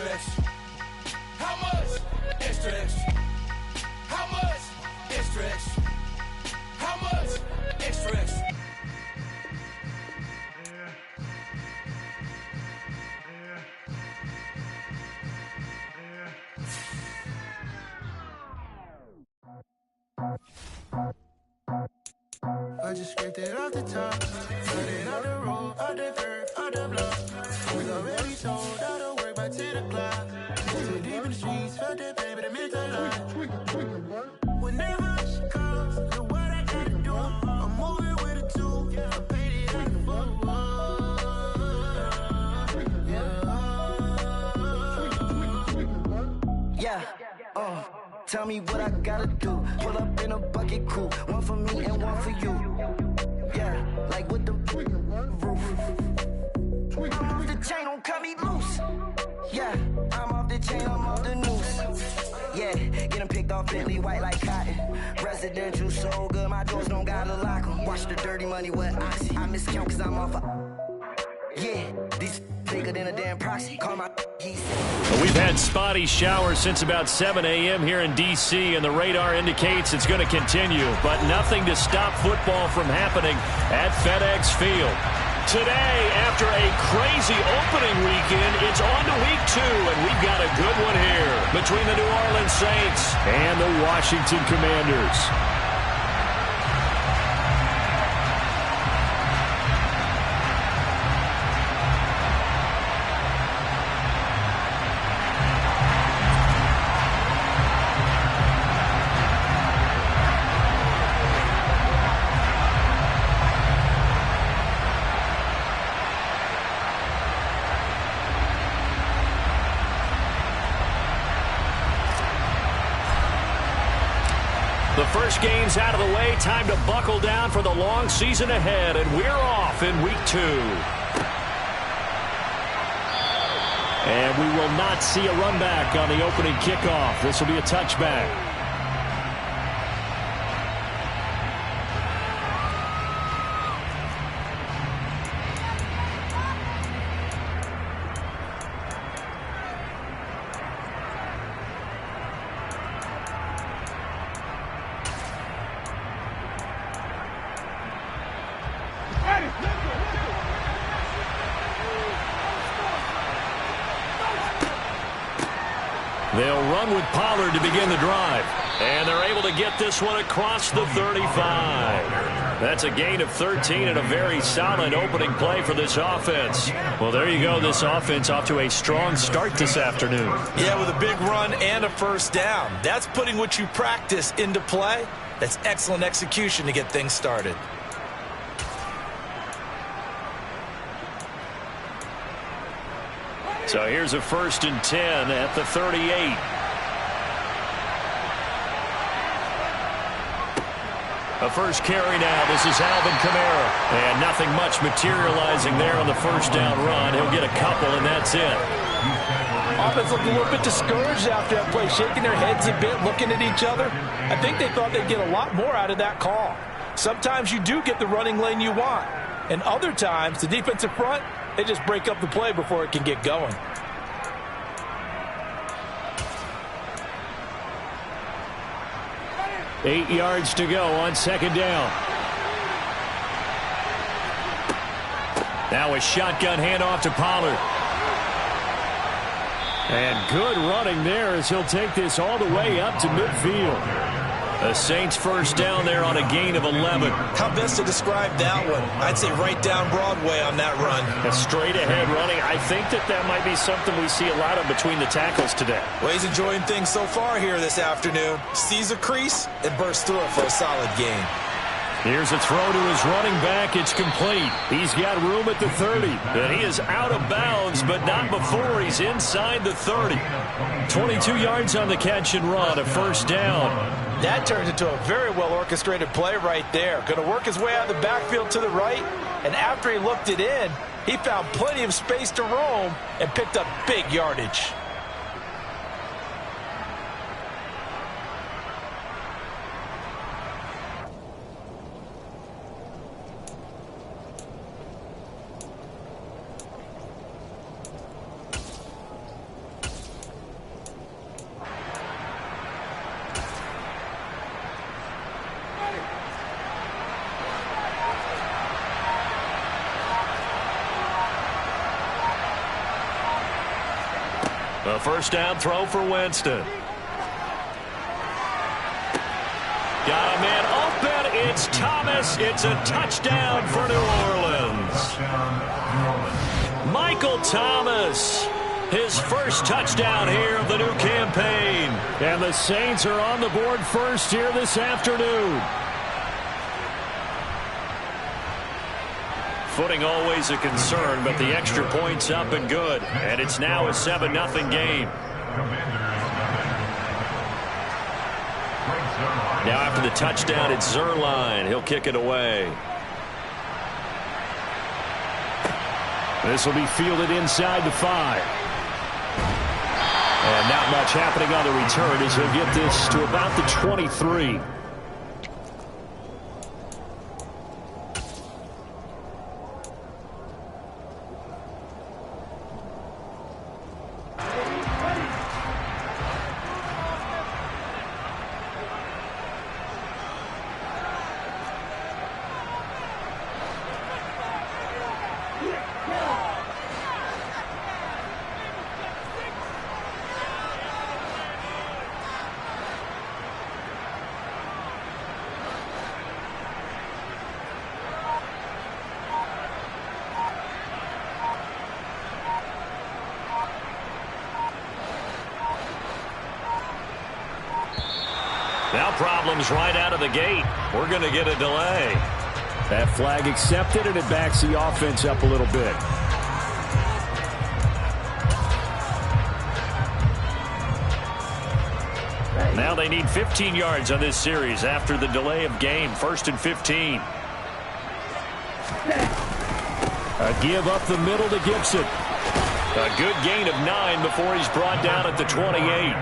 Extra, extra. How much? Extra, extra. How much? Extra, extra. How much? Extra, extra. I just scraped it off the top, cut it out the road, out the dirt, out the block. Was already told out of work by 10 o'clock. Too deep in the streets, felt that pain, but it meant a lot. When that rush comes, look what I gotta do. I'm moving with a tool, I paid it out the book. Yeah, tell me what I gotta do. Pull up in a bucket crew, one for me and one for you. Yeah, like with the roof. I'm off the chain, don't cut me loose. Yeah, I'm off the chain, I'm off the noose. Yeah, getting picked off Bentley white like cotton. Residential so good, my doors don't gotta lock 'em. Watch the dirty money with oxy. I miscount cause I'm off yeah, these bigger than a damn proxy. Call my We've had spotty showers since about 7 a.m. here in D.C., and the radar indicates it's going to continue, but nothing to stop football from happening at FedEx Field. Today, after a crazy opening weekend, it's on to week 2, and we've got a good one here between the New Orleans Saints and the Washington Commanders. The first game's out of the way. Time to buckle down for the long season ahead, and we're off in week 2. And we will not see a run back on the opening kickoff. This will be a touchback. They'll run with Pollard to begin the drive. And they're able to get this one across the 35. That's a gain of 13 and a very solid opening play for this offense. Well, there you go. This offense off to a strong start this afternoon. Yeah, with a big run and a first down. That's putting what you practice into play. That's excellent execution to get things started. So here's a 1st and 10 at the 38. A first carry now. This is Alvin Kamara. And nothing much materializing there on the first down run. He'll get a couple, and that's it. Offense looked a little bit discouraged after that play, shaking their heads a bit, looking at each other. I think they thought they'd get a lot more out of that call. Sometimes you do get the running lane you want. And other times, the defensive front, they just break up the play before it can get going. Eight yards to go on second down. Now a shotgun handoff to Pollard. And good running there as he'll take this all the way up to midfield. The Saints first down there on a gain of 11. How best to describe that one? I'd say right down Broadway on that run. A straight ahead running. I think that might be something we see a lot of between the tackles today. Well, he's enjoying things so far here this afternoon. Sees a crease and bursts through it for a solid gain. Here's a throw to his running back. It's complete. He's got room at the 30. And he is out of bounds, but not before he's inside the 30. 22 yards on the catch and run, a first down. That turns into a very well-orchestrated play right there. Going to work his way out of the backfield to the right, and after he looked it in, he found plenty of space to roam and picked up big yardage. A first down throw for Winston. Got a man open. It's Thomas. It's a touchdown for New Orleans. Michael Thomas, his first touchdown here of the new campaign. And the Saints are on the board first here this afternoon. Footing always a concern, but the extra point's up and good. And it's now a 7-0 game. Now after the touchdown, it's Zerline. He'll kick it away. This will be fielded inside the 5. And not much happening on the return as he'll get this to about the 23. Now problems right out of the gate. We're going to get a delay. That flag accepted, and it backs the offense up a little bit. Now they need 15 yards on this series after the delay of game. 1st and 15. A give up the middle to Gibson. A good gain of 9 before he's brought down at the 28.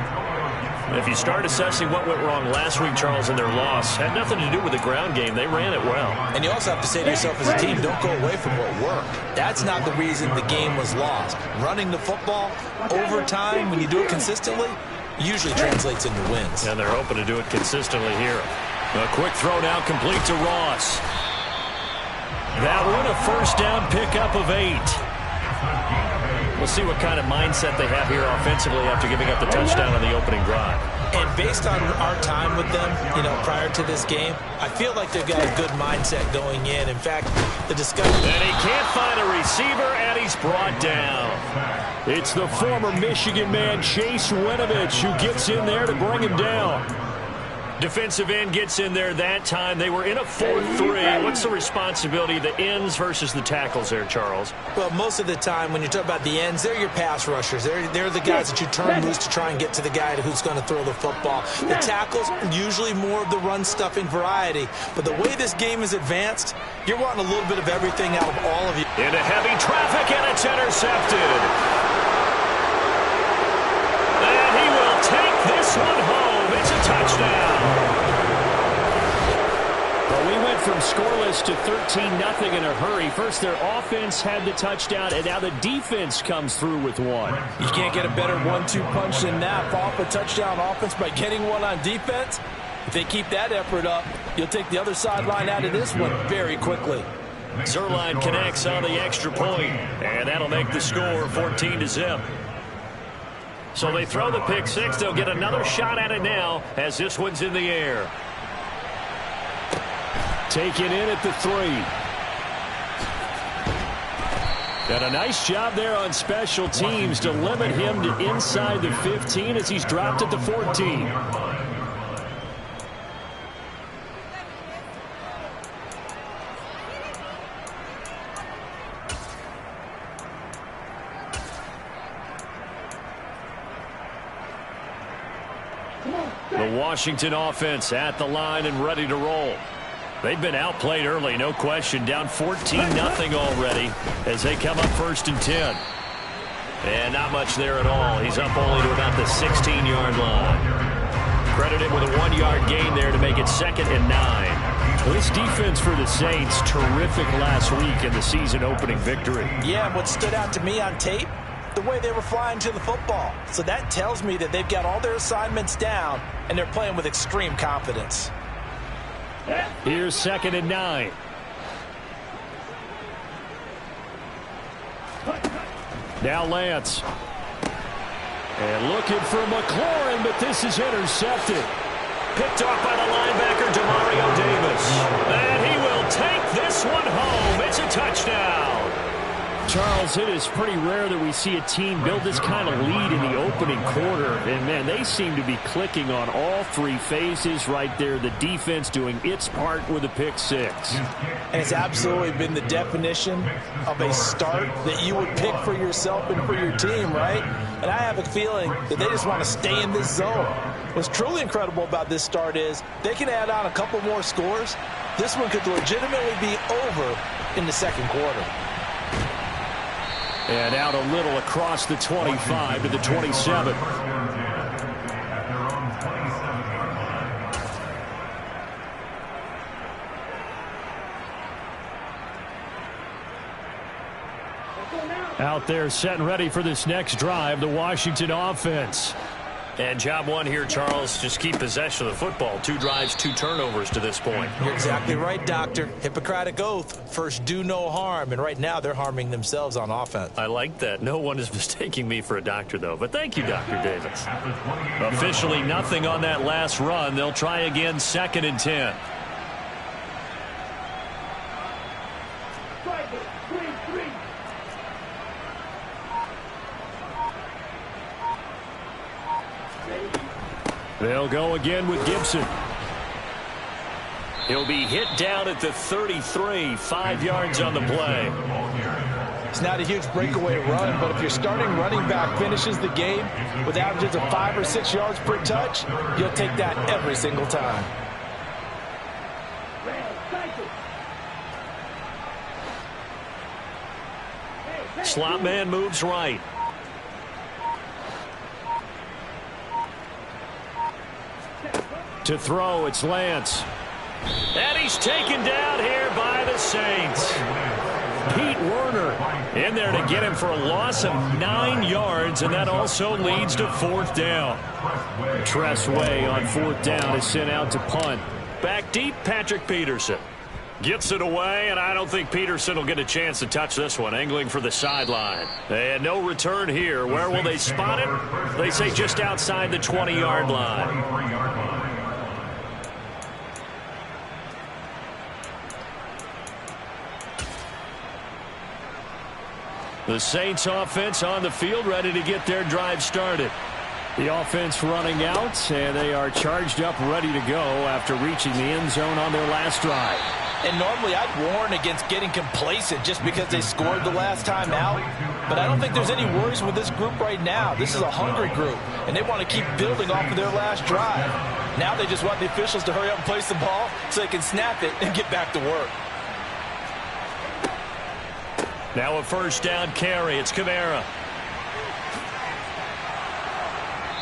If you start assessing what went wrong last week, Charles, in their loss, had nothing to do with the ground game. They ran it well. And you also have to say to yourself as a team, don't go away from what worked. That's not the reason the game was lost. Running the football over time, when you do it consistently, usually translates into wins. And they're hoping to do it consistently here. A quick throw now complete to Ross. That one a first down pickup of 8. We'll see what kind of mindset they have here offensively after giving up the touchdown on the opening drive. And based on our time with them, prior to this game, I feel like they've got a good mindset going in. In fact, the discussion... And he can't find a receiver, and he's brought down. It's the former Michigan man, Chase Winovich, who gets in there to bring him down. Defensive end gets in there that time. They were in a 4-3. What's the responsibility of the ends versus the tackles there, Charles? Well, most of the time when you talk about the ends, they're your pass rushers. They're the guys that you turn loose to try and get to the guy who's going to throw the football. The tackles, usually more of the run-stuffing variety. But the way this game is advanced, you're wanting a little bit of everything out of all of you. Into heavy traffic, and it's intercepted. And he will take this one home. It's a touchdown. Well, we went from scoreless to 13-0 in a hurry. First, their offense had the touchdown, and now the defense comes through with one. You can't get a better 1-2 punch than that. Off a touchdown offense by getting one on defense. If they keep that effort up, you'll take the other sideline out of this one very quickly. Zerline connects on the extra point, and that'll make the score 14-0. So they throw the pick six. They'll get another shot at it now as this one's in the air. Taken in at the 3. And a nice job there on special teams to limit him to inside the 15 as he's dropped at the 14. The Washington offense at the line and ready to roll. They've been outplayed early, no question. Down 14-0 already as they come up 1st and 10. And not much there at all. He's up only to about the 16-yard line. Credited with a 1-yard gain there to make it 2nd and 9. Well, this defense for the Saints, terrific last week in the season-opening victory. Yeah, what stood out to me on tape, the way they were flying to the football. So that tells me that they've got all their assignments down, and they're playing with extreme confidence. Here's 2nd and 9. Now Lance. And looking for McLaurin, but this is intercepted. Picked off by the linebacker, Demario Davis. And he will take this one home. It's a touchdown. Charles, it is pretty rare that we see a team build this kind of lead in the opening quarter. And, man, they seem to be clicking on all three phases right there. The defense doing its part with a pick six. And it's absolutely been the definition of a start that you would pick for yourself and for your team, right? And I have a feeling that they just want to stay in this zone. What's truly incredible about this start is they can add on a couple more scores. This one could legitimately be over in the second quarter. And out a little across the 25 to the 27. Out there set and ready for this next drive, the Washington offense. And job one here, Charles, just keep possession of the football. 2 drives, 2 turnovers to this point. You're exactly right, Doctor. Hippocratic oath. First, do no harm. And right now, they're harming themselves on offense. I like that. No one is mistaking me for a doctor, though. But thank you, Dr. Davis. Officially nothing on that last run. They'll try again, 2nd and 10. They'll go again with Gibson. He'll be hit down at the 33, 5 yards on the play. It's not a huge breakaway run, but if your starting running back finishes the game with averages of 5 or 6 yards per touch, you'll take that every single time. Slot man moves right. To throw, it's Lance. And he's taken down here by the Saints. Pete Werner in there to get him for a loss of 9 yards, and that also leads to 4th down. Tress Way on 4th down is sent out to punt. Back deep, Patrick Peterson. Gets it away, and I don't think Peterson will get a chance to touch this one, angling for the sideline. And no return here. Where will they spot it? They say just outside the 20-yard line. The Saints offense on the field, ready to get their drive started. The offense running out, and they are charged up, ready to go after reaching the end zone on their last drive. And normally I'd warn against getting complacent just because they scored the last time out. But I don't think there's any worries with this group right now. This is a hungry group, and they want to keep building off of their last drive. Now they just want the officials to hurry up and place the ball so they can snap it and get back to work. Now a 1st down carry. It's Kamara.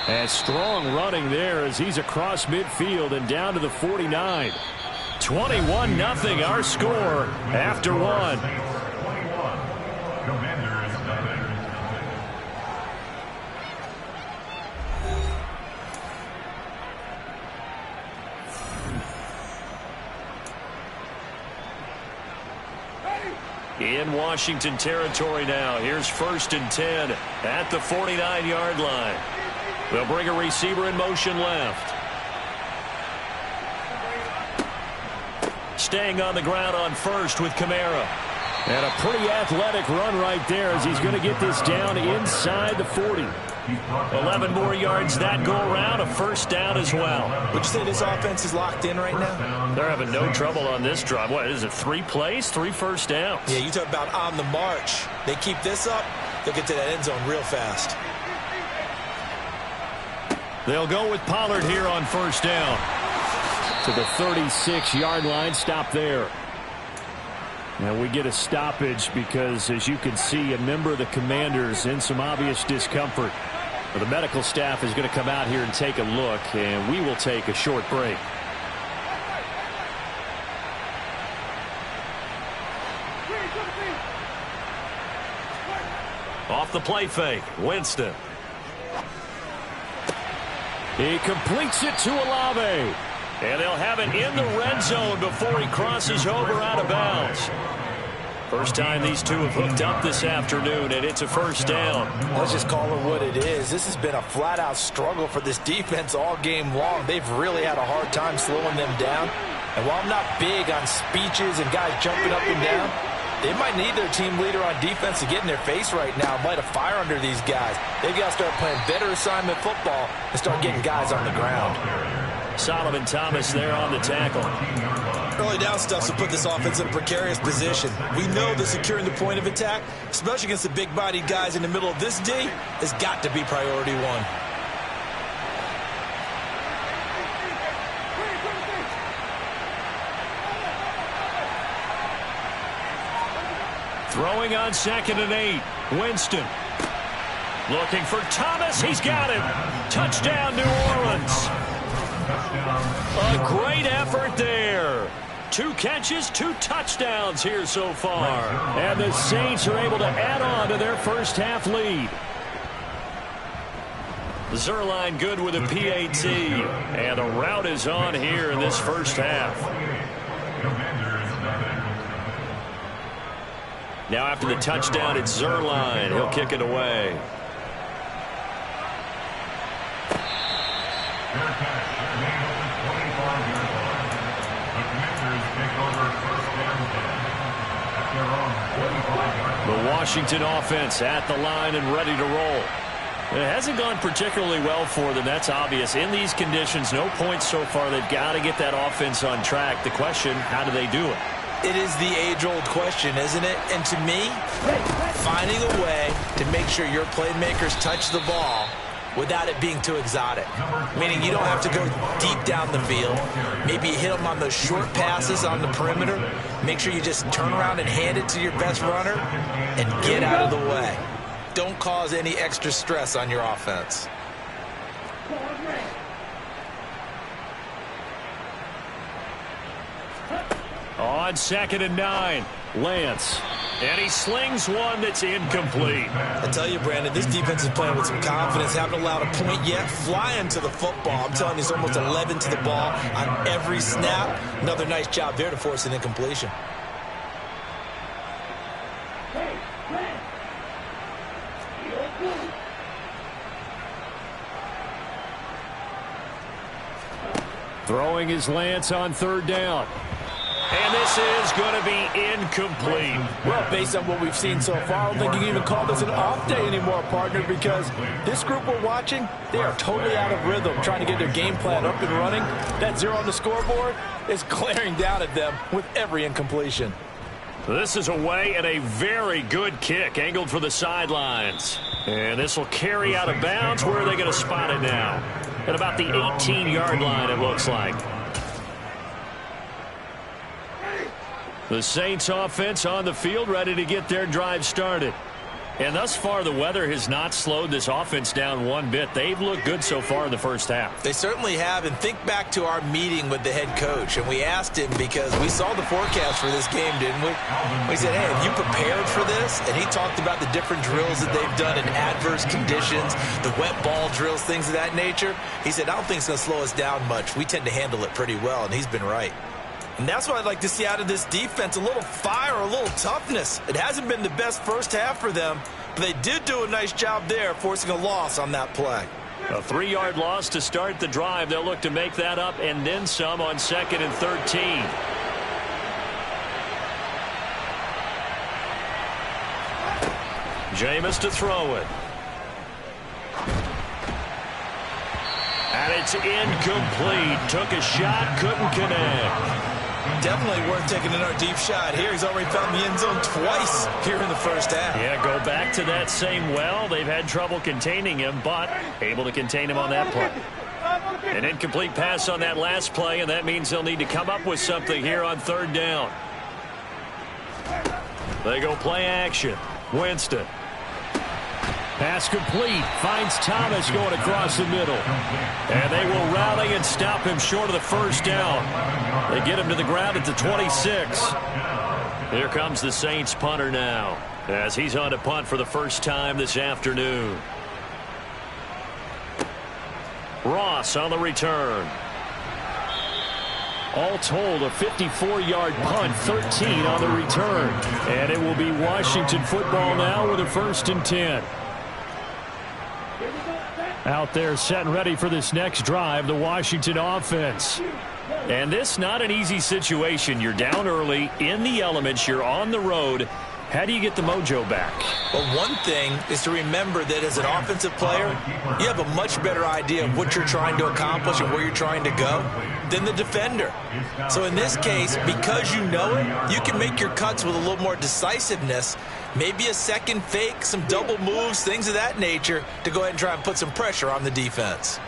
And strong running there as he's across midfield and down to the 49. 21-0 our score after 1. In Washington territory now. Here's 1st and 10 at the 49-yard line. They'll bring a receiver in motion left. Staying on the ground on 1st with Kamara. And a pretty athletic run right there as he's going to get this down inside the 40. 11 more yards that go around, a 1st down as well. Would you say this offense is locked in right now? They're having no trouble on this drive. What is it, 3 plays, 3 first downs? Yeah, you talk about on the march. They keep this up, they'll get to that end zone real fast. They'll go with Pollard here on 1st down. To the 36-yard line, stop there. Now we get a stoppage because, as you can see, a member of the Commanders in some obvious discomfort. But the medical staff is going to come out here and take a look, and we will take a short break. Off the play fake, Winston. He completes it to Olave. And they'll have it in the red zone before he crosses over out of bounds. First time these two have hooked up this afternoon, and it's a first down. Let's just call it what it is. This has been a flat-out struggle for this defense all game long. They've really had a hard time slowing them down. And while I'm not big on speeches and guys jumping up and down, they might need their team leader on defense to get in their face right now and light a fire under these guys. They've got to start playing better assignment football and start getting guys on the ground. Solomon Thomas there on the tackle. Early down stuff to put this offense in a precarious position. We know that securing the point of attack, especially against the big-bodied guys in the middle of this D, has got to be priority one. Throwing on 2nd and 8. Winston. Looking for Thomas. He's got him. Touchdown, New Orleans. A great effort there. 2 catches, 2 touchdowns here so far. And the Saints are able to add on to their first half lead. Zerline good with a PAT. And a rout is on here in this first half. Now after the touchdown, it's Zerline. He'll kick it away. The Washington offense at the line and ready to roll. It hasn't gone particularly well for them. That's obvious. In these conditions, no points so far. They've got to get that offense on track. The question, how do they do it? It is the age-old question, isn't it? And to me, finding a way to make sure your playmakers touch the ball without it being too exotic. Meaning you don't have to go deep down the field. Maybe you hit them on those short passes on the perimeter. Make sure you just turn around and hand it to your best runner and get out of the way. Don't cause any extra stress on your offense. On 2nd and 9, Lance. And he slings one that's incomplete. I tell you, Brandon, this defense is playing with some confidence. Haven't allowed a point yet. Flying to the football. I'm telling you, it's almost 11 to the ball on every snap. Another nice job there to force an incompletion. Throwing his Lance on 3rd down. And this is going to be incomplete. Well, based on what we've seen so far, I don't think you can even call this an off day anymore, partner, because this group we're watching, they are totally out of rhythm, trying to get their game plan up and running. That 0 on the scoreboard is glaring down at them with every incompletion. This is away and a very good kick, angled for the sidelines. And this will carry out of bounds. Where are they going to spot it now? At about the 18-yard line, it looks like. The Saints offense on the field, ready to get their drive started. And thus far, the weather has not slowed this offense down one bit. They've looked good so far in the first half. They certainly have. And think back to our meeting with the head coach. And we asked him, because we saw the forecast for this game, didn't we? We said, hey, have you prepared for this? And he talked about the different drills that they've done in adverse conditions, the wet ball drills, things of that nature. He said, I don't think it's going to slow us down much. We tend to handle it pretty well, and he's been right. And that's what I'd like to see out of this defense, a little fire, a little toughness. It hasn't been the best first half for them, but they did do a nice job there, forcing a loss on that play. A 3-yard loss to start the drive. They'll look to make that up and then some on 2nd and 13. Jameis to throw it. And it's incomplete. Took a shot, couldn't connect. Definitely worth taking another deep shot here. He's already found the end zone twice here in the first half. Yeah, go back to that same well. They've had trouble containing him, but able to contain him on that play. An incomplete pass on that last play, and that means they'll need to come up with something here on 3rd down. They go play action. Winston. Pass complete. Finds Thomas going across the middle. And they will rally and stop him short of the first down. They get him to the ground at the 26. Here comes the Saints punter now, as he's on to punt for the first time this afternoon. Ross on the return. All told, a 54-yard punt, 13 on the return. And it will be Washington football now with a 1st and 10. Out there set and ready for this next drive, the Washington offense. And this not an easy situation. You're down early, in the elements, you're on the road. How do you get the mojo back? Well, one thing is to remember that as an offensive player, you have a much better idea of what you're trying to accomplish and where you're trying to go than the defender. So in this case, because you know it, you can make your cuts with a little more decisiveness, maybe a second fake, some double moves, things of that nature, to go ahead and try and put some pressure on the defense.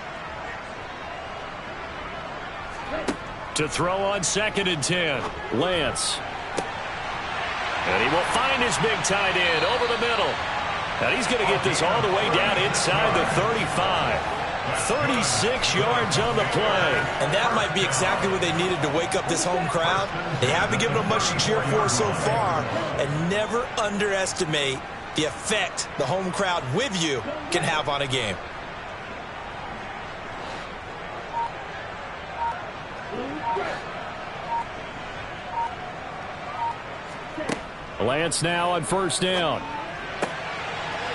To throw on 2nd and 10, Lance. And he will find his big tight end over the middle. And he's going to get this all the way down inside the 35. 36 yards on the play. And that might be exactly what they needed to wake up this home crowd. They haven't given them much to cheer for so far. And never underestimate the effect the home crowd with you can have on a game. Lance now on 1st down.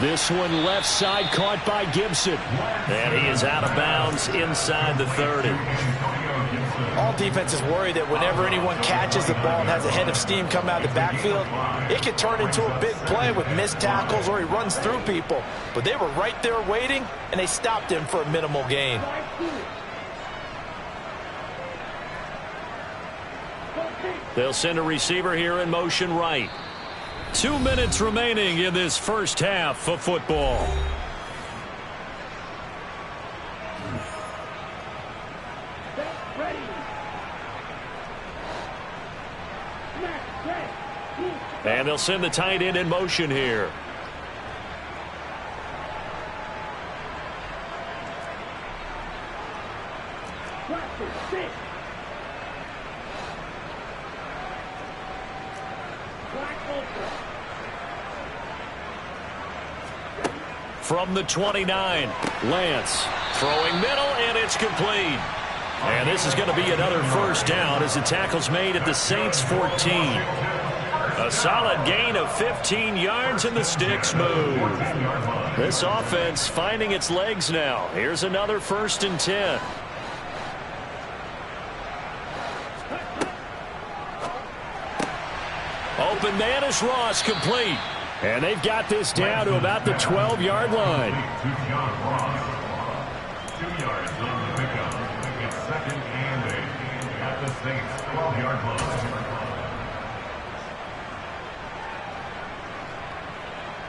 This one left side caught by Gibson. And he is out of bounds inside the 30. All defenses worry that whenever anyone catches the ball and has a head of steam come out of the backfield, it can turn into a big play with missed tackles or he runs through people. But they were right there waiting, and they stopped him for a minimal gain. They'll send a receiver here in motion right. 2 minutes remaining in this first half of football. And they'll send the tight end in motion here. From the 29, Lance throwing middle, and it's complete. And this is going to be another 1st down as the tackle's made at the Saints 14. A solid gain of 15 yards, and the sticks move. This offense finding its legs now. Here's another 1st and 10. Open man is Ross, complete. And they've got this down to about the 12-yard line. 2 yards on the pickup. It's 2nd and 8 at the Saints 12-yard line.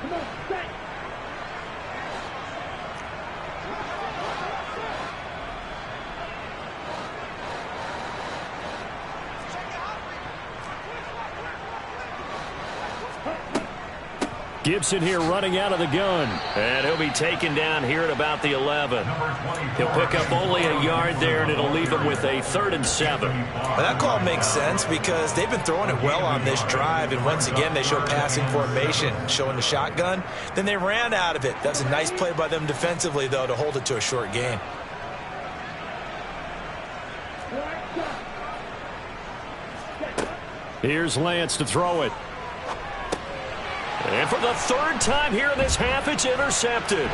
Come on, Saints. Gibson here running out of the gun. And he'll be taken down here at about the 11. He'll pick up only a yard there, and it'll leave him with a 3rd and 7. Well, that call makes sense because they've been throwing it well on this drive, and once again they show passing formation, showing the shotgun. Then they ran out of it. That's a nice play by them defensively, though, to hold it to a short gain. Here's Lance to throw it. And for the 3rd time here in this half, it's intercepted.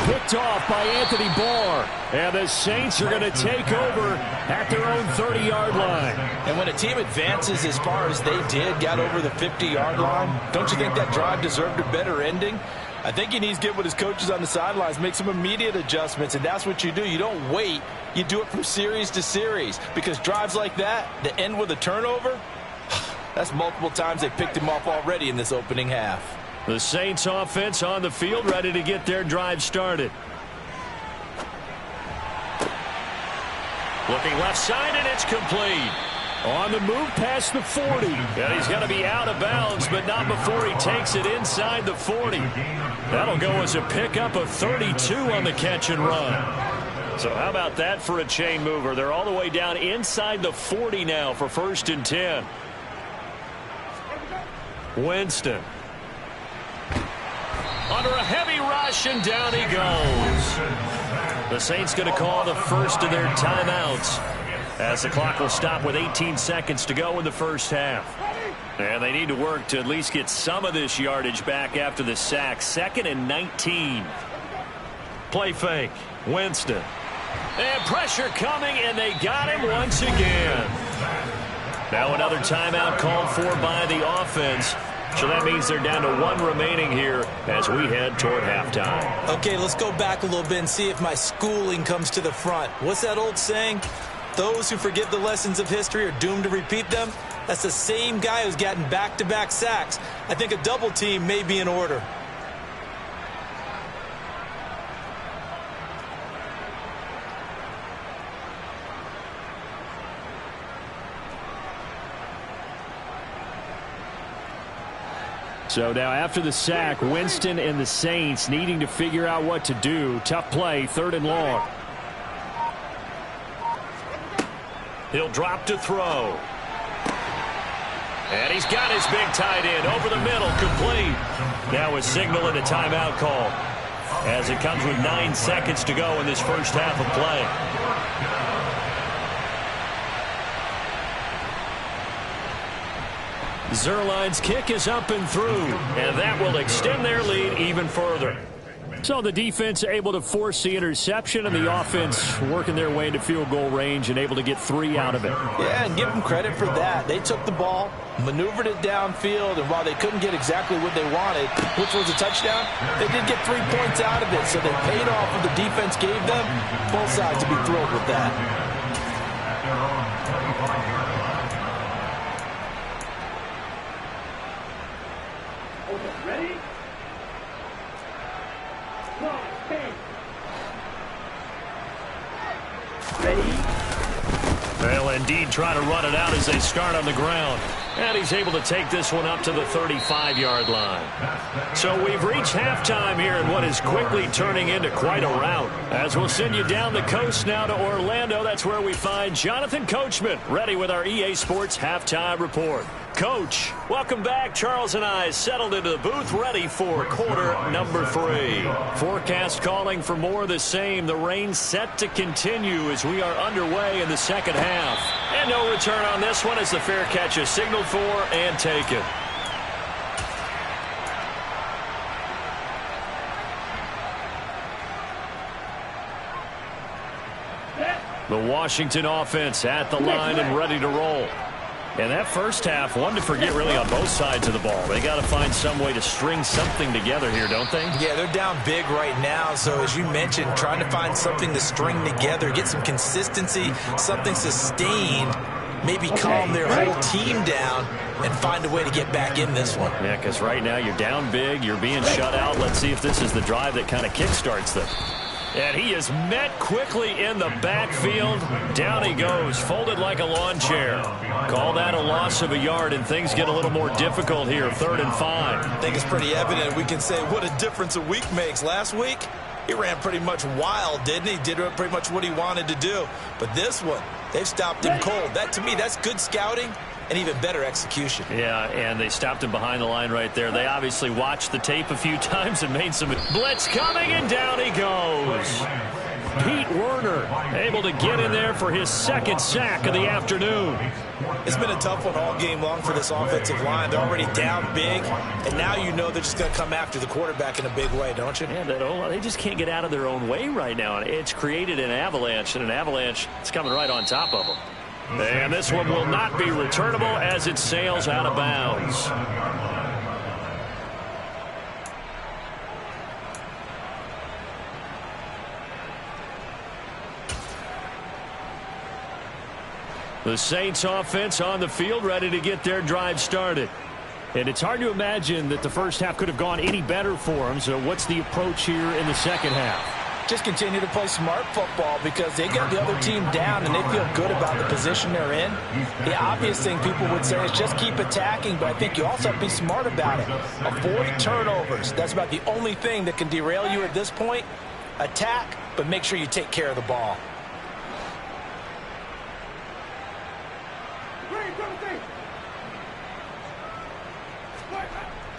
Picked off by Anthony Barr. And the Saints are going to take over at their own 30-yard line. And when a team advances as far as they did, got over the 50-yard line, don't you think that drive deserved a better ending? I think he needs to get with his coaches on the sidelines, make some immediate adjustments, and that's what you do. You don't wait. You do it from series to series, because drives like that end with a turnover, that's multiple times they picked him off already in this opening half. The Saints offense on the field, ready to get their drive started. Looking left side, and it's complete. On the move past the 40. And he's going to be out of bounds, but not before he takes it inside the 40. That'll go as a pickup of 32 on the catch and run. So how about that for a chain mover? They're all the way down inside the 40 now for 1st and 10. Winston. Under a heavy rush, and down he goes. The Saints going to call the first of their timeouts. as the clock will stop with 18 seconds to go in the first half. And they need to work to at least get some of this yardage back after the sack. 2nd and 19. Play fake. Winston. And pressure coming, and they got him once again. Now another timeout called for by the offense. So that means they're down to 1 remaining here as we head toward halftime. Okay, let's go back a little bit and see if my schooling comes to the front. What's that old saying? Those who forget the lessons of history are doomed to repeat them. That's the same guy who's gotten back-to-back sacks. I think a double team may be in order. So now after the sack, Winston and the Saints needing to figure out what to do. Tough play, 3rd and long. He'll drop to throw. And he's got his big tight end over the middle, complete. Now a signal and a timeout call as it comes with 9 seconds to go in this first half of play. Zerline's kick is up and through, and that will extend their lead even further. So the defense able to force the interception, and the offense working their way into field goal range and able to get 3 out of it. Yeah, and give them credit for that. They took the ball, maneuvered it downfield, and while they couldn't get exactly what they wanted, which was a touchdown, they did get 3 points out of it, so they paid off what the defense gave them. Both sides to be thrilled with that. They'll indeed try to run it out as they start on the ground. And he's able to take this one up to the 35-yard line. So we've reached halftime here in what is quickly turning into quite a rout. As we'll send you down the coast now to Orlando. That's where we find Jonathan Coachman ready with our EA Sports Halftime Report. Coach, welcome back. Charles and I settled into the booth ready for quarter number 3. Forecast calling for more of the same. The rain set to continue as we are underway in the second half. And no return on this one as the fair catch is signaled for and taken. The Washington offense at the line and ready to roll. And that first half, one to forget really on both sides of the ball. They got to find some way to string something together here, don't they? Yeah, they're down big right now. So as you mentioned, trying to find something to string together, get some consistency, something sustained, maybe calm their whole team down and find a way to get back in this one. Yeah, because right now you're down big, you're being shut out. Let's see if this is the drive that kind of kickstarts them. And he is met quickly in the backfield. Down he goes, folded like a lawn chair. Call that a loss of a yard, and things get a little more difficult here. 3rd and 5. I think it's pretty evident. We can say what a difference a week makes. Last week, he ran pretty much wild, didn't he? Did pretty much what he wanted to do. But this one, they've stopped him cold. That, to me, that's good scouting and even better execution. Yeah, and they stopped him behind the line right there. They obviously watched the tape a few times and made some blitz coming, and down he goes. Pete Werner able to get in there for his 2nd sack of the afternoon. It's been a tough one all game long for this offensive line. They're already down big, and now you know they're just going to come after the quarterback in a big way, don't you? Yeah, they just can't get out of their own way right now. It's created an avalanche, and an avalanche is coming right on top of them. And this one will not be returnable as it sails out of bounds. The Saints offense on the field ready to get their drive started. And it's hard to imagine that the first half could have gone any better for them. So what's the approach here in the second half? Just continue to play smart football because they get the other team down and they feel good about the position they're in. The obvious thing people would say is just keep attacking, but I think you also have to be smart about it. Avoid turnovers. That's about the only thing that can derail you at this point. Attack, but make sure you take care of the ball.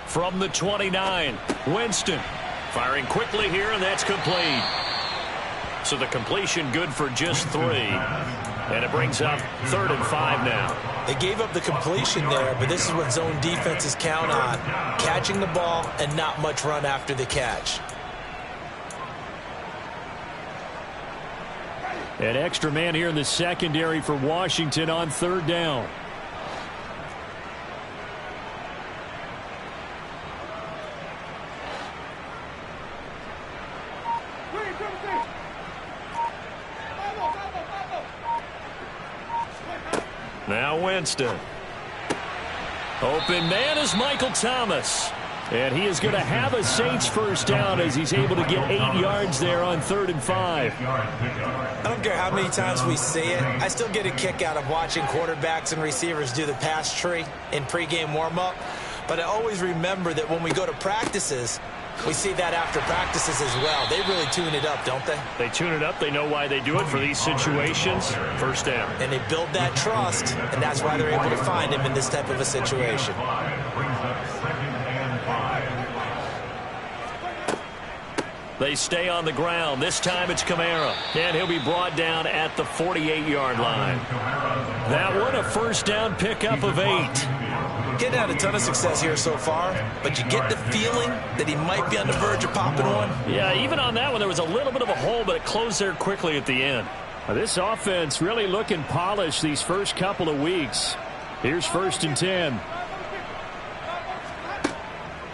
From the 29, Winston firing quickly here, and that's complete. So the completion good for just 3. And it brings up 3rd and 5 now. They gave up the completion there, but this is what zone defenses count on. Catching the ball and not much run after the catch. An extra man here in the secondary for Washington on 3rd down. Now Winston. Open man is Michael Thomas. And he is going to have a Saints first down as he's able to get 8 yards there on 3rd and 5. I don't care how many times we see it. I still get a kick out of watching quarterbacks and receivers do the pass tree in pregame warm-up. But I always remember that when we go to practices, we see that after practices as well. They really tune it up, don't they? They tune it up. They know why they do it for these situations. First down. And they build that trust, and that's why they're able to find him in this type of a situation. They stay on the ground. This time it's Kamara. And he'll be brought down at the 48-yard line. That one a first down pickup of 8. Getting had a ton of success here so far, but you get the feeling that he might be on the verge of popping one. Yeah, even on that one, there was a little bit of a hole, but it closed there quickly at the end. Now, this offense really looking polished these first couple of weeks. Here's 1st and 10.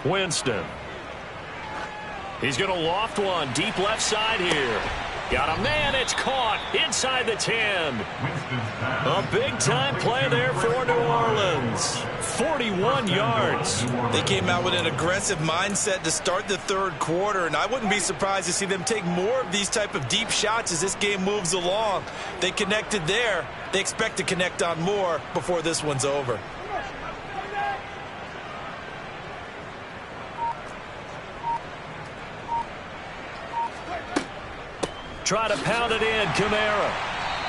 Winston. He's going to loft one deep left side here. Got a man. It's caught inside the 10. A big-time play there for New Orleans. 41 yards. They came out with an aggressive mindset to start the 3rd quarter, and I wouldn't be surprised to see them take more of these type of deep shots as this game moves along. They connected there. They expect to connect on more before this one's over. Try to pound it in, Kamara.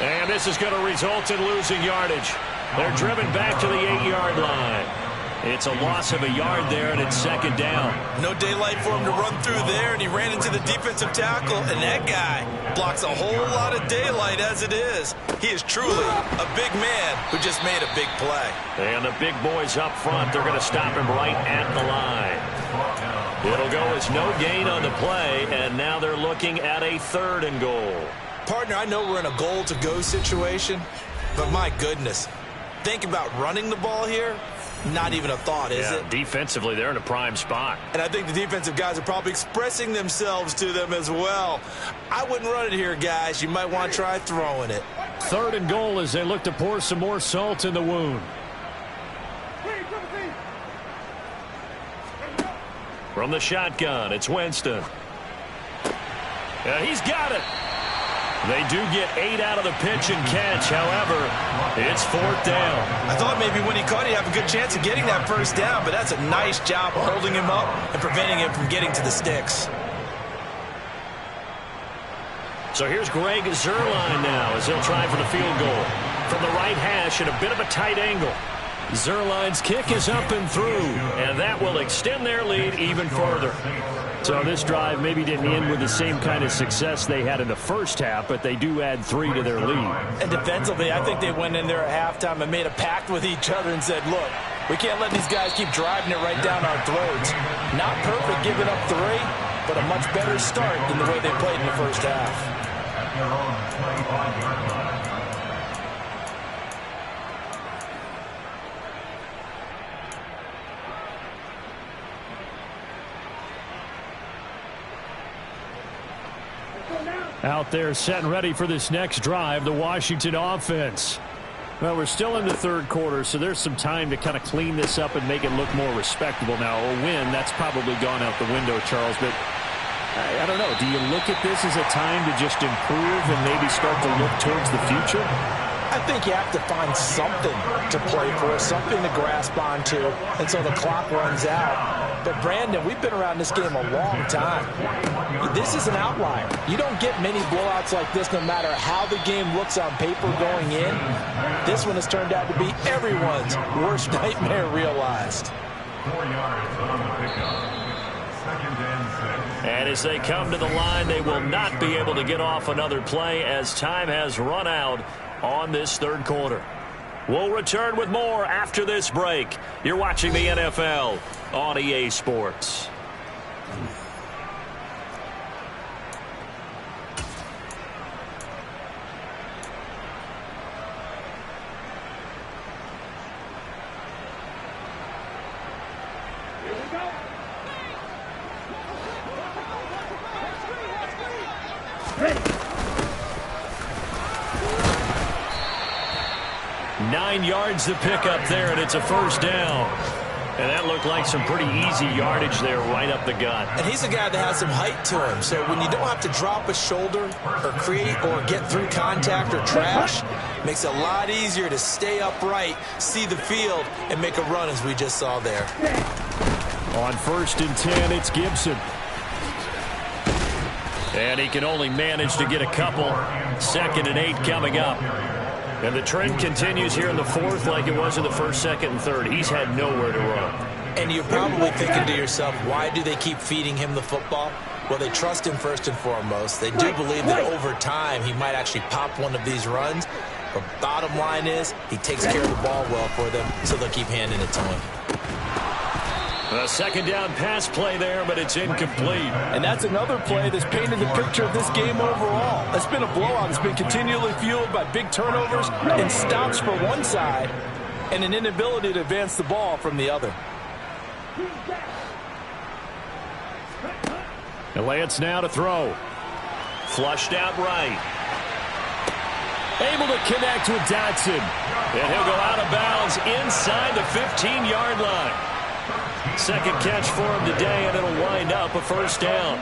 And this is going to result in losing yardage. They're driven back to the 8-yard line. It's a loss of a yard there, and it's 2nd down. No daylight for him to run through there, and he ran into the defensive tackle, and that guy blocks a whole lot of daylight as it is. He is truly a big man who just made a big play. And the big boys up front, they're going to stop him right at the line. It'll go as no gain on the play, and now they're looking at a 3rd and goal. Partner, I know we're in a goal-to-go situation, but my goodness, think about running the ball here. Not even a thought, is it? Defensively, they're in a prime spot. And I think the defensive guys are probably expressing themselves to them as well. I wouldn't run it here, guys. You might want to try throwing it. 3rd and goal as they look to pour some more salt in the wound. From the shotgun, it's Winston. He's got it. They do get 8 out of the pitch and catch. However, it's 4th down. I thought maybe when he caught it, he'd have a good chance of getting that first down, but that's a nice job holding him up and preventing him from getting to the sticks. So here's Greg Zuerlein now as he'll try for the field goal. From the right hash at a bit of a tight angle. Zuerlein's kick is up and through, and that will extend their lead even further. So this drive maybe didn't end with the same kind of success they had in the first half, but they do add 3 to their lead. And defensively, I think they went in there at halftime and made a pact with each other and said, look, we can't let these guys keep driving it right down our throats. Not perfect giving up 3, but a much better start than the way they played in the first half. Out there set and ready for this next drive, the Washington offense. Well, we're still in the 3rd quarter, so there's some time to kind of clean this up and make it look more respectable now. A win, that's probably gone out the window, Charles, but I don't know. Do you look at this as a time to just improve and maybe start to look towards the future? I think you have to find something to play for, something to grasp onto until the clock runs out. But, Brandon, we've been around this game a long time. This is an outlier. You don't get many blowouts like this no matter how the game looks on paper going in. This one has turned out to be everyone's worst nightmare realized. 4 yards on the pickup. 2nd and 6. And as they come to the line, they will not be able to get off another play as time has run out on this third quarter. We'll return with more after this break. You're watching the NFL on EA Sports. Yards to pick up there, and it's a first down. And that looked like some pretty easy yardage there right up the gut. And he's a guy that has some height to him. So when you don't have to drop a shoulder or create or get through contact or trash, makes it a lot easier to stay upright, see the field, and make a run as we just saw there. On 1st and 10, it's Gibson. And he can only manage to get a couple. 2nd and 8 coming up. And the trend continues here in the 4th like it was in the 1st, 2nd, and 3rd. He's had nowhere to run. And you're probably thinking to yourself, why do they keep feeding him the football? Well, they trust him first and foremost. They do believe that over time he might actually pop one of these runs. But bottom line is he takes care of the ball well for them, so they'll keep handing it to him. A 2nd down pass play there, but it's incomplete. And that's another play that's painted the picture of this game overall. It's been a blowout. It's been continually fueled by big turnovers and stops for one side and an inability to advance the ball from the other. Lance now to throw. Flushed out right. Able to connect with Dotson. And he'll go out of bounds inside the 15-yard line. 2nd catch for him today, and it'll wind up a first down.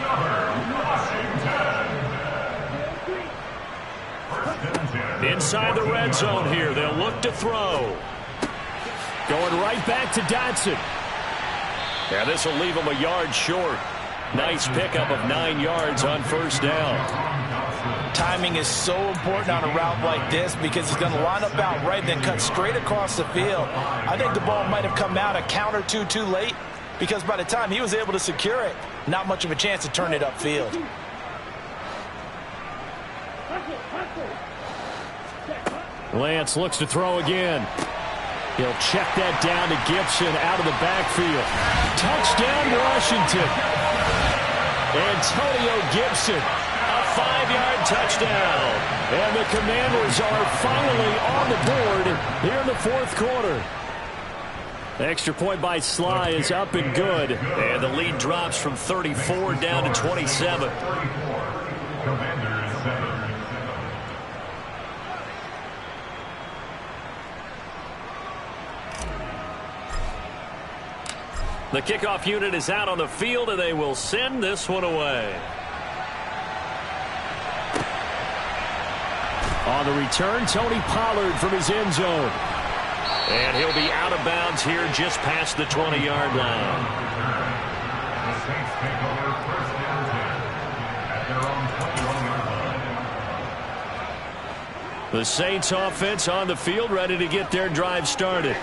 Inside the red zone here. They'll look to throw. Going right back to Dotson. Yeah, this will leave him a yard short. Nice pickup of 9 yards on 1st down. Timing is so important on a route like this because he's going to line up out right and then cut straight across the field. I think the ball might have come out a count or two too late because by the time he was able to secure it, not much of a chance to turn it upfield. Lance looks to throw again. He'll check that down to Gibson out of the backfield. Touchdown, Washington. Antonio Gibson, a 5-yard touchdown. And the Commanders are finally on the board here in the 4th quarter. The extra point by Sly is up and good. And the lead drops from 34 down to 27. The kickoff unit is out on the field, and they will send this one away. On the return, Tony Pollard from his end zone. And he'll be out of bounds here just past the 20-yard line. The Saints take over 1st and 10 at their own 21-yard line. The Saints offense on the field, ready to get their drive started.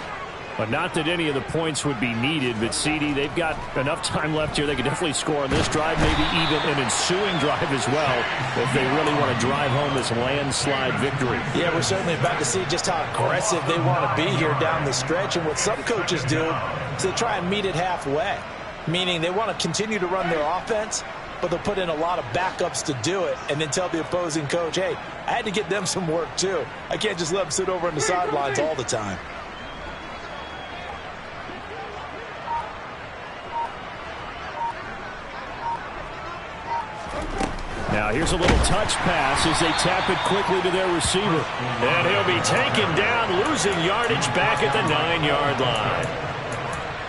But not that any of the points would be needed, but CD, they've got enough time left here. They could definitely score on this drive, maybe even an ensuing drive as well, if they really want to drive home this landslide victory. Yeah, we're certainly about to see just how aggressive they want to be here down the stretch. And what some coaches do is they try and meet it halfway, meaning they want to continue to run their offense, but they'll put in a lot of backups to do it and then tell the opposing coach, hey, I had to get them some work too. I can't just let them sit over on the sidelines all the time. Now here's a little touch pass as they tap it quickly to their receiver. And he'll be taken down, losing yardage back at the 9-yard line.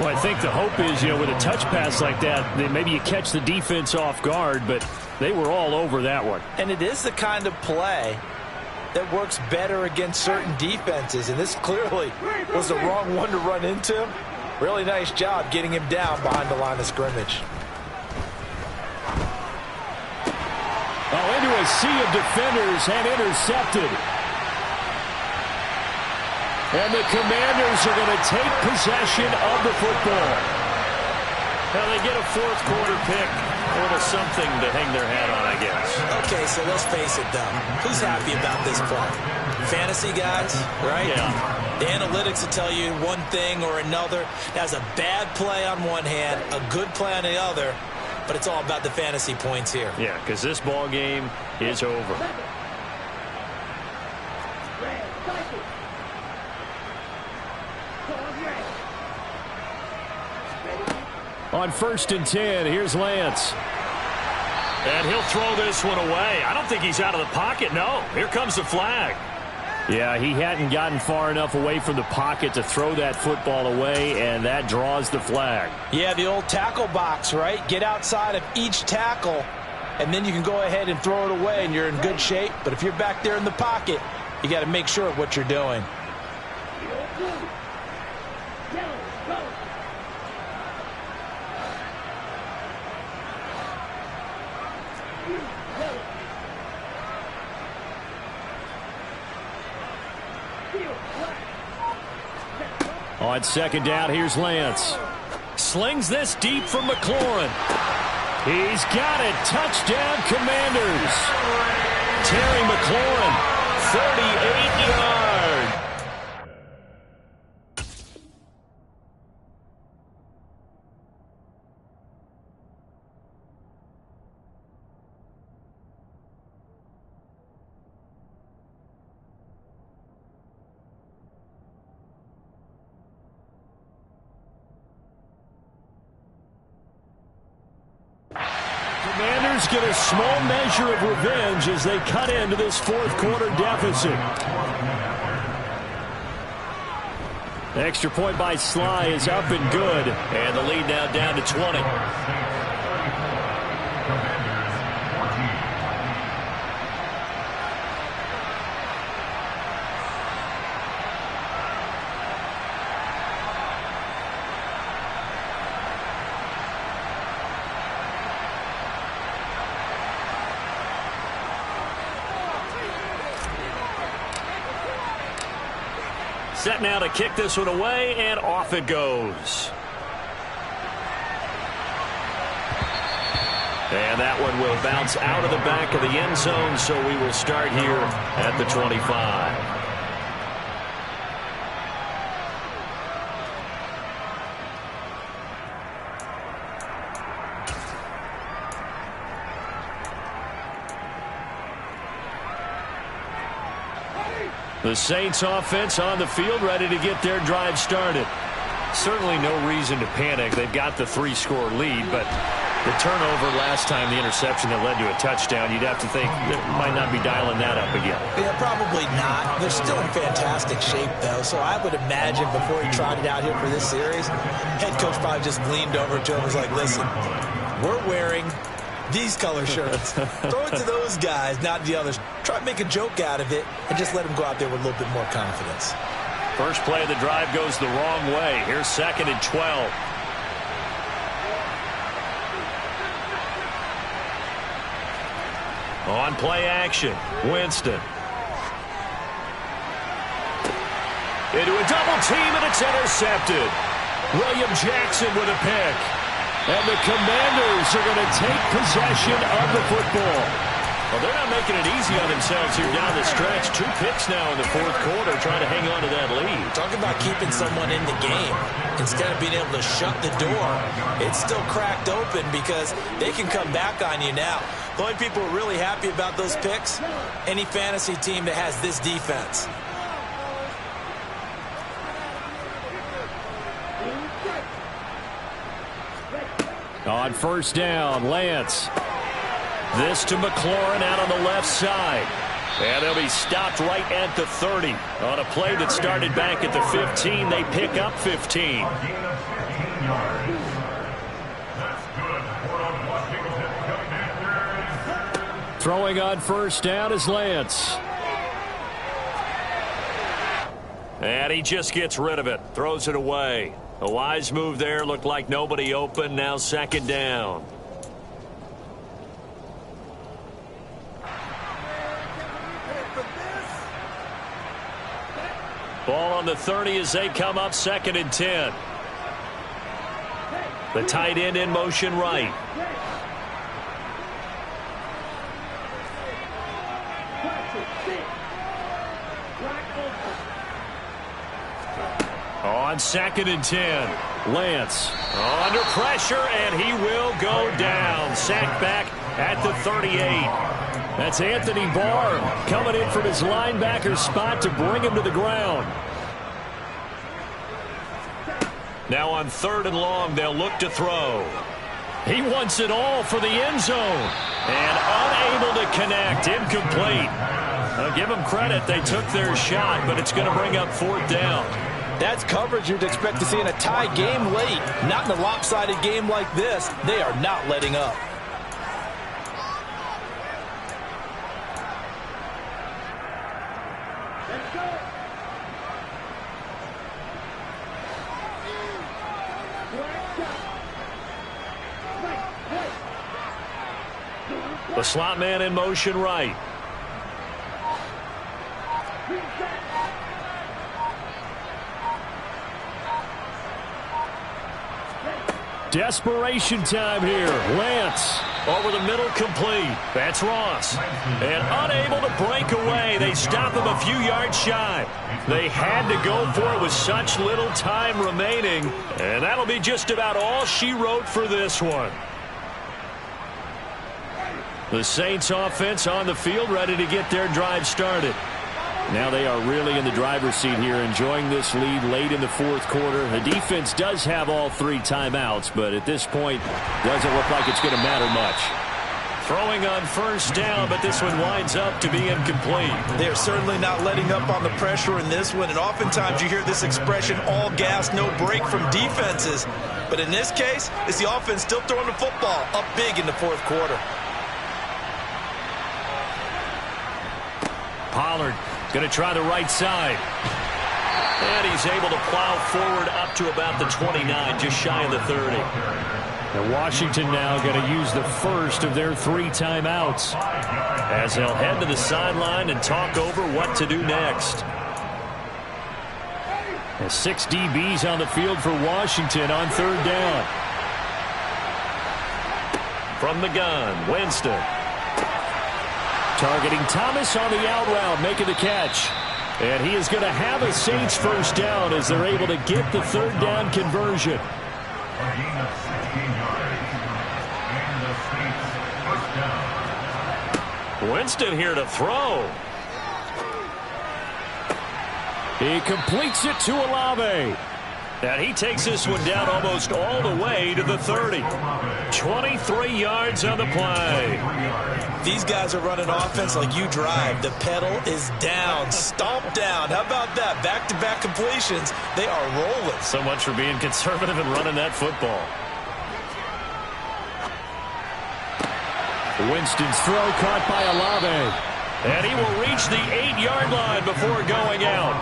Well, I think the hope is, with a touch pass like that, that maybe you catch the defense off guard, but they were all over that one. And it is the kind of play that works better against certain defenses, and this clearly was the wrong one to run into him. Really nice job getting him down behind the line of scrimmage. Oh, into a sea of defenders and intercepted. And the Commanders are going to take possession of the football. Now they get a 4th quarter pick. A little something to hang their hat on, I guess. Okay, so let's face it, though. Who's happy about this play? Fantasy guys, right? Yeah. The analytics will tell you one thing or another. That's a bad play on one hand, a good play on the other, but it's all about the fantasy points here. Yeah, because this ball game is over. On 1st and 10, here's Lance. And he'll throw this one away. I don't think he's out of the pocket, no. Here comes the flag. Yeah, he hadn't gotten far enough away from the pocket to throw that football away, and that draws the flag. Yeah, the old tackle box, right? Get outside of each tackle, and then you can go ahead and throw it away, and you're in good shape. But if you're back there in the pocket, you got to make sure of what you're doing. On 2nd down, here's Lance. Slings this deep from McLaurin. He's got it. Touchdown, Commanders. Terry McLaurin, 38 yards. Commanders get a small measure of revenge as they cut into this 4th quarter deficit. Extra point by Sly is up and good, and the lead now down to 20. Set now to kick this one away, and off it goes. And that one will bounce out of the back of the end zone, so we will start here at the 25. The Saints offense on the field, ready to get their drive started. Certainly no reason to panic. They've got the 3-score lead, but the turnover last time, the interception that led to a touchdown, you'd have to think they might not be dialing that up again. Yeah, probably not. They're still in fantastic shape, though, so I would imagine before he trotted out here for this series, head coach probably just leaned over to him and was like, listen, we're wearing these color shirts. Throw it to those guys, not the others. Try to make a joke out of it and just let them go out there with a little bit more confidence. First play of the drive goes the wrong way. Here's 2nd and 12. On play action, Winston. Into a double team, and it's intercepted. William Jackson with a pick. And the Commanders are going to take possession of the football. Well, they're not making it easy on themselves here down the stretch. 2 picks now in the 4th quarter, trying to hang on to that lead. Talk about keeping someone in the game. Instead of being able to shut the door, it's still cracked open because they can come back on you now. The only people who are really happy about those picks, any fantasy team that has this defense. On 1st down, Lance. This to McLaurin out on the left side. And they'll be stopped right at the 30. On a play that started back at the 15, they pick up 15. Throwing on 1st down is Lance. And he just gets rid of it. Throws it away. A wise move there. Looked like nobody open. Now 2nd down. Ball on the 30 as they come up 2nd and 10. The tight end in motion right. On 2nd and 10, Lance under pressure, and he will go down. Sacked back at the 38. That's Anthony Barr coming in from his linebacker spot to bring him to the ground. Now on 3rd and long, they'll look to throw. He wants it all for the end zone, and unable to connect. Incomplete. I'll give them credit. They took their shot, but it's going to bring up 4th down. That's coverage you'd expect to see in a tie game late. Not in a lopsided game like this. They are not letting up. The slot man in motion right. Desperation time here. Lance over the middle, complete. That's Ross. And unable to break away. They stop him a few yards shy. They had to go for it with such little time remaining. And that'll be just about all she wrote for this one. The Saints offense on the field, ready to get their drive started. Now they are really in the driver's seat here, enjoying this lead late in the 4th quarter. The defense does have all 3 timeouts, but at this point, doesn't look like it's going to matter much. Throwing on 1st down, but this one winds up to be incomplete. They're certainly not letting up on the pressure in this one, and oftentimes you hear this expression, all gas, no break from defenses. But in this case, it's the offense still throwing the football up big in the 4th quarter. Pollard going to try the right side. And he's able to plow forward up to about the 29, just shy of the 30. And Washington now going to use the first of their 3 timeouts as they'll head to the sideline and talk over what to do next. And 6 DBs on the field for Washington on 3rd down. From the gun, Winston. Targeting Thomas on the out route, making the catch. And he is going to have a Saints 1st down as they're able to get the 3rd down conversion. A gain of 16 yards. And the Saints 1st down. Winston here to throw. He completes it to Olave. And he takes this one down almost all the way to the 30. 23 yards on the play. These guys are running offense like you drive. The pedal is down, stomped down. How about that? Back-to-back completions. They are rolling. So much for being conservative and running that football. Winston's throw caught by Olave. And he will reach the 8-yard line before going out.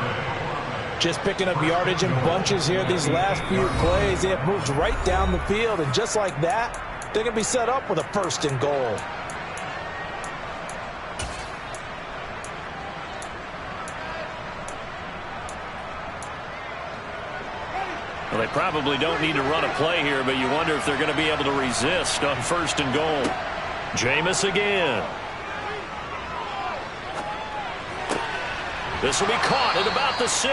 Just picking up yardage in bunches here these last few plays. They have moved right down the field, and just like that, they're going to be set up with a 1st and goal. Well, they probably don't need to run a play here, but you wonder if they're going to be able to resist on 1st and goal. Jameis again. This will be caught at about the 6.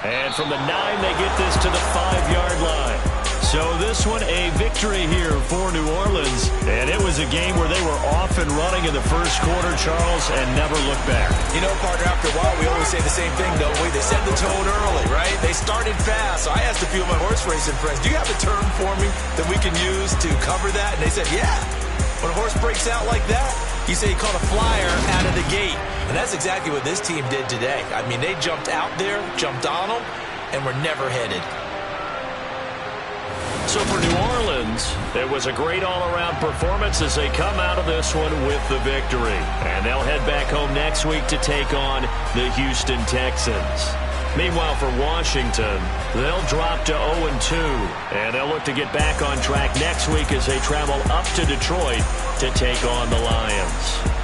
And from the 9, they get this to the 5-yard line. So this one a victory here for New Orleans. And it was a game where they were off and running in the 1st quarter, Charles, and never looked back. You know, partner, after a while, we always say the same thing, don't we? They set the tone early, right? They started fast. So I asked a few of my horse racing friends, do you have a term for me that we can use to cover that? And they said, yeah. When a horse breaks out like that, you say he caught a flyer out of the gate. And that's exactly what this team did today. I mean, they jumped out there, jumped on them, and were never headed. So for New Orleans, it was a great all-around performance as they come out of this one with the victory. And they'll head back home next week to take on the Houston Texans. Meanwhile, for Washington, they'll drop to 0-2, and they'll look to get back on track next week as they travel up to Detroit to take on the Lions.